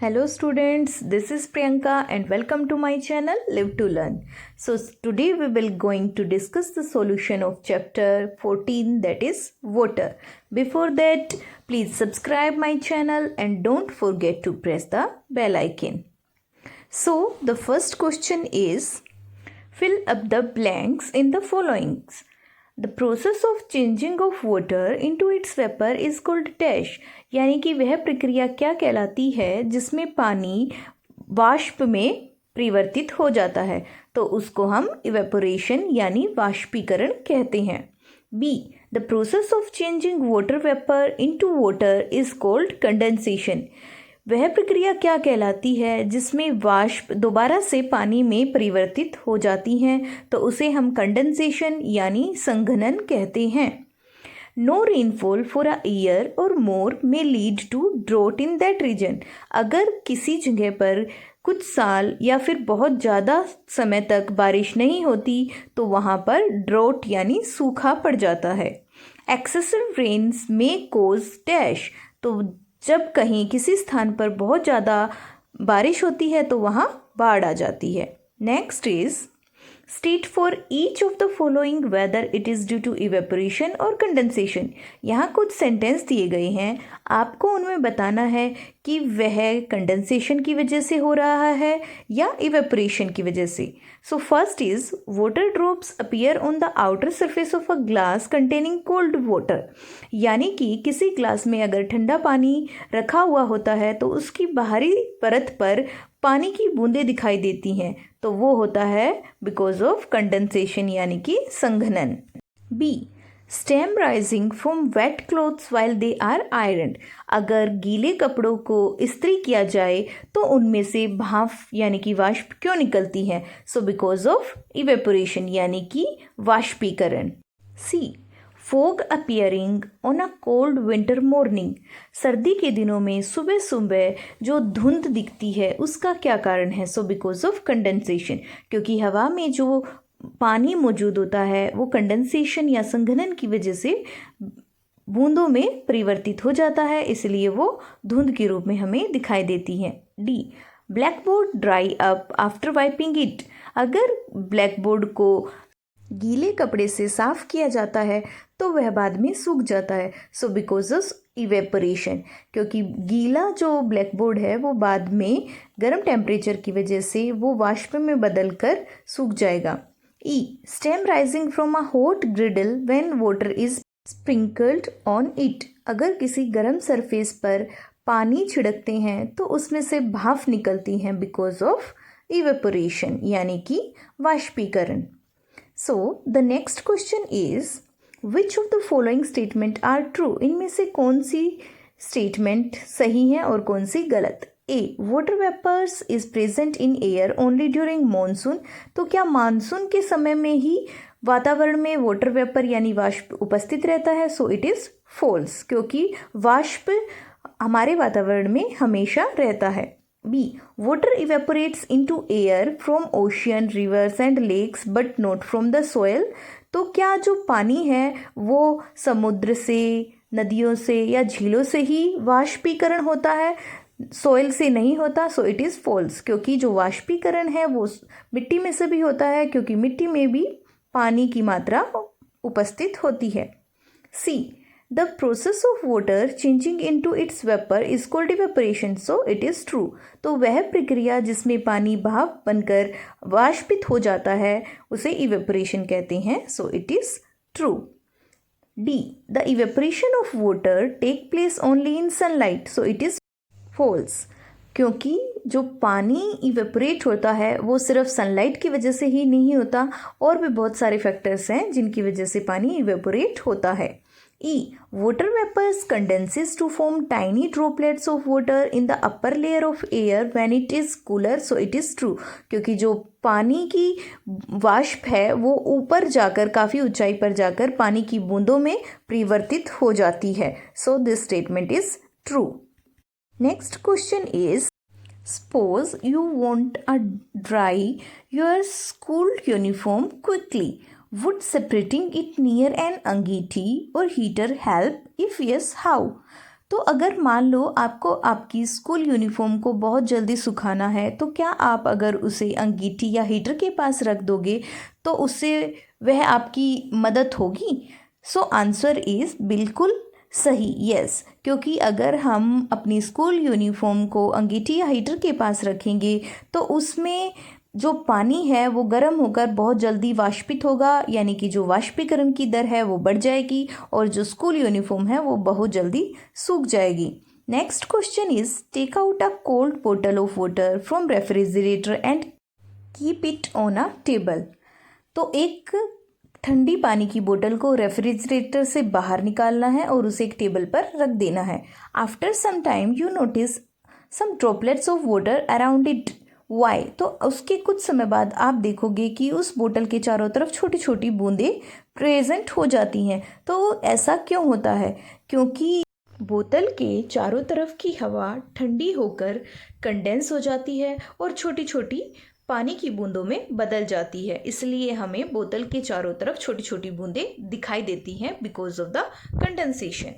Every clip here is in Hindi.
Hello students, this is Priyanka and welcome to my channel Live to Learn. So today we will going to discuss the solution of chapter 14, that is water. Before that, please subscribe my channel and don't forget to press the bell icon. So the first question is, fill up the blanks in the followings. The process of changing of water into its vapor is called dash. यानी कि वह प्रक्रिया क्या कहलाती है जिसमें पानी वाष्प में परिवर्तित हो जाता है, तो उसको हम इवेपोरेशन यानी वाष्पीकरण कहते हैं. B, the process of changing water vapour into water is called condensation. वह प्रक्रिया क्या कहलाती है जिसमें वाष्प दोबारा से पानी में परिवर्तित हो जाती हैं, तो उसे हम कंडेंसेशन यानी संघनन कहते हैं. No rainfall for a year or more may lead to drought in that region. अगर किसी जगह पर कुछ साल या फिर बहुत ज़्यादा समय तक बारिश नहीं होती तो वहाँ पर ड्रॉट यानी सूखा पड़ जाता है. एक्सेसिव रेन्स में कोज डैश. तो जब कहीं किसी स्थान पर बहुत ज़्यादा बारिश होती है तो वहाँ बाढ़ आ जाती है. Next is state for each of the following whether it is due to evaporation or condensation. यहाँ कुछ सेंटेंस दिए गए हैं, आपको उनमें बताना है कि वह कंडेंसेशन की वजह से हो रहा है या इवेपोरेशन की वजह से. So first is water drops appear on the outer surface of a glass containing cold water. यानी कि किसी ग्लास में अगर ठंडा पानी रखा हुआ होता है तो उसकी बाहरी परत पर पानी की बूंदें दिखाई देती हैं, तो वो होता है बिकॉज ऑफ कंडेंसेशन यानी कि संघनन. B, steam rising from wet clothes while they are iron. अगर गीले कपड़ों को इस्त्री किया जाए तो उनमें से भाप यानी कि वाष्प क्यों निकलती है? सो बिकॉज ऑफ इवेपोरेशन यानी कि वाष्पीकरण. C, fog appearing on a cold winter morning. सर्दी के दिनों में सुबह सुबह जो धुंध दिखती है उसका क्या कारण है? So because of condensation. क्योंकि हवा में जो पानी मौजूद होता है वो कंडेंसेशन या संघनन की वजह से बूंदों में परिवर्तित हो जाता है, इसलिए वो धुंध के रूप में हमें दिखाई देती है. D, black board dry up after wiping it. अगर ब्लैक बोर्ड को गीले कपड़े से साफ किया जाता है तो वह बाद में सूख जाता है. So because of evaporation. क्योंकि गीला जो ब्लैक बोर्ड है वो बाद में गर्म टेम्परेचर की वजह से वो वाष्प में बदल कर सूख जाएगा. E, steam rising from a hot griddle when water is sprinkled on it. अगर किसी गर्म सरफेस पर पानी छिड़कते हैं तो उसमें से भाप निकलती हैं बिकॉज ऑफ इवेपोरेशन यानी कि वाष्पीकरण. So the next question is, which of the following statement are true? इनमें से कौन सी स्टेटमेंट सही है और कौन सी गलत? A, water vapors is present in air only during monsoon. तो क्या मानसून के समय में ही वातावरण में वाटर वेपर यानी वाष्प उपस्थित रहता है? सो इट इज़ फॉल्स, क्योंकि वाष्प हमारे वातावरण में हमेशा रहता है. B, water evaporates into air from ocean, rivers and lakes but not from the soil. तो क्या जो पानी है वो समुद्र से, नदियों से या झीलों से ही वाष्पीकरण होता है, सोइल से नहीं होता? सो इट इज़ फॉल्स, क्योंकि जो वाष्पीकरण है वो मिट्टी में से भी होता है, क्योंकि मिट्टी में भी पानी की मात्रा उपस्थित होती है. C, the process of water changing into its vapor is called evaporation. So it is true. तो वह प्रक्रिया जिसमें पानी भाप बनकर वाष्पित हो जाता है उसे evaporation कहते हैं. So it is true. D, the evaporation of water take place only in sunlight. So it is false. क्योंकि जो पानी इवेपोरेट होता है वो सिर्फ सनलाइट की वजह से ही नहीं होता, और भी बहुत सारे फैक्टर्स हैं जिनकी वजह से पानी इवेपोरेट होता है. E, water vapors condenses to form tiny droplets of water in the upper layer of air when it is cooler. So it is true. क्योंकि जो पानी की वाष्प है वो ऊपर जाकर, काफ़ी ऊंचाई पर जाकर पानी की बूंदों में परिवर्तित हो जाती है. So this statement is true. Next question is, suppose you want to dry your school uniform quickly. Would separating it near an अंगीठी or heater help? If yes, how? तो अगर मान लो आपको आपकी स्कूल यूनिफॉर्म को बहुत जल्दी सुखाना है, तो क्या आप अगर उसे अंगीठी या हीटर के पास रख दोगे तो उससे वह आपकी मदद होगी? सो आंसर इज़ बिल्कुल सही, यस। क्योंकि अगर हम अपनी स्कूल यूनिफॉर्म को अंगीठी या हीटर के पास रखेंगे तो उसमें जो पानी है वो गर्म होकर बहुत जल्दी वाष्पित होगा, यानी कि जो वाष्पीकरण की दर है वो बढ़ जाएगी और जो स्कूल यूनिफॉर्म है वो बहुत जल्दी सूख जाएगी। Next question is take out a cold बोतल of water from refrigerator and keep it on a table. तो एक ठंडी पानी की बोतल को रेफ्रिजरेटर से बाहर निकालना है और उसे एक टेबल पर रख देना है। After some time you notice some droplets of water around it. Why? तो उसके कुछ समय बाद आप देखोगे कि उस बोतल के चारों तरफ छोटी छोटी बूंदें प्रेजेंट हो जाती हैं। तो ऐसा क्यों होता है? क्योंकि बोतल के चारों तरफ की हवा ठंडी होकर कंडेंस हो जाती है और छोटी छोटी पानी की बूंदों में बदल जाती है, इसलिए हमें बोतल के चारों तरफ छोटी छोटी बूंदें दिखाई देती हैं because of the condensation.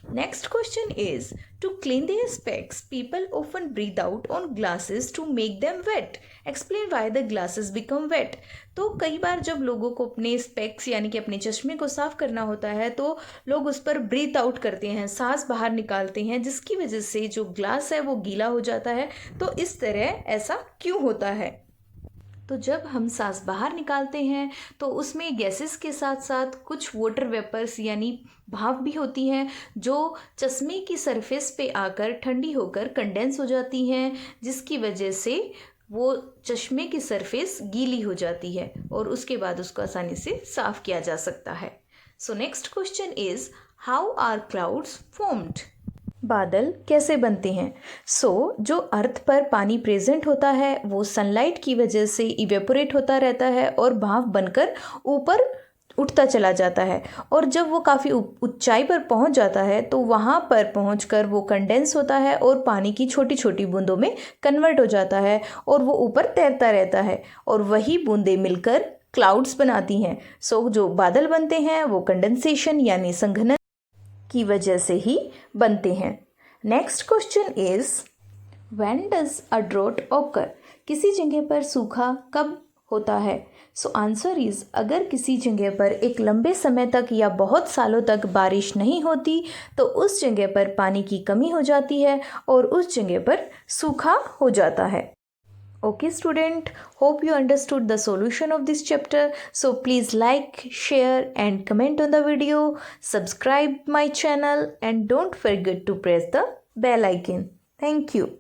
Next question is, to clean their specs, people often breathe out on glasses to make them wet. Explain why the glasses become wet. तो कई बार जब लोगों को अपने स्पेक्स यानी कि अपने चश्मे को साफ करना होता है तो लोग उस पर ब्रीथ आउट करते हैं, सांस बाहर निकालते हैं, जिसकी वजह से जो ग्लास है वो गीला हो जाता है। तो इस तरह ऐसा क्यों होता है? तो जब हम सांस बाहर निकालते हैं तो उसमें गैसेस के साथ साथ कुछ वाटर वेपर्स यानी भाप भी होती हैं जो चश्मे की सरफेस पे आकर ठंडी होकर कंडेंस हो जाती हैं, जिसकी वजह से वो चश्मे की सरफेस गीली हो जाती है और उसके बाद उसको आसानी से साफ किया जा सकता है। So next question is, how are clouds formed? बादल कैसे बनते हैं? जो अर्थ पर पानी प्रेजेंट होता है वो सनलाइट की वजह से इवेपोरेट होता रहता है और भाप बनकर ऊपर उठता चला जाता है, और जब वो काफ़ी ऊंचाई पर पहुंच जाता है तो वहाँ पर पहुंचकर वो कंडेंस होता है और पानी की छोटी छोटी बूंदों में कन्वर्ट हो जाता है और वो ऊपर तैरता रहता है और वही बूंदें मिलकर क्लाउड्स बनाती हैं। जो बादल बनते हैं वो कंडेंसेशन यानी संघनन की वजह से ही बनते हैं। Next question is, when does a drought occur? किसी जगह पर सूखा कब होता है? आंसर इज, अगर किसी जगह पर एक लंबे समय तक या बहुत सालों तक बारिश नहीं होती तो उस जगह पर पानी की कमी हो जाती है और उस जगह पर सूखा हो जाता है। Okay student, hope you understood the solution of this chapter. So please like, share and comment on the video. Subscribe my channel and don't forget to press the bell icon. Thank you.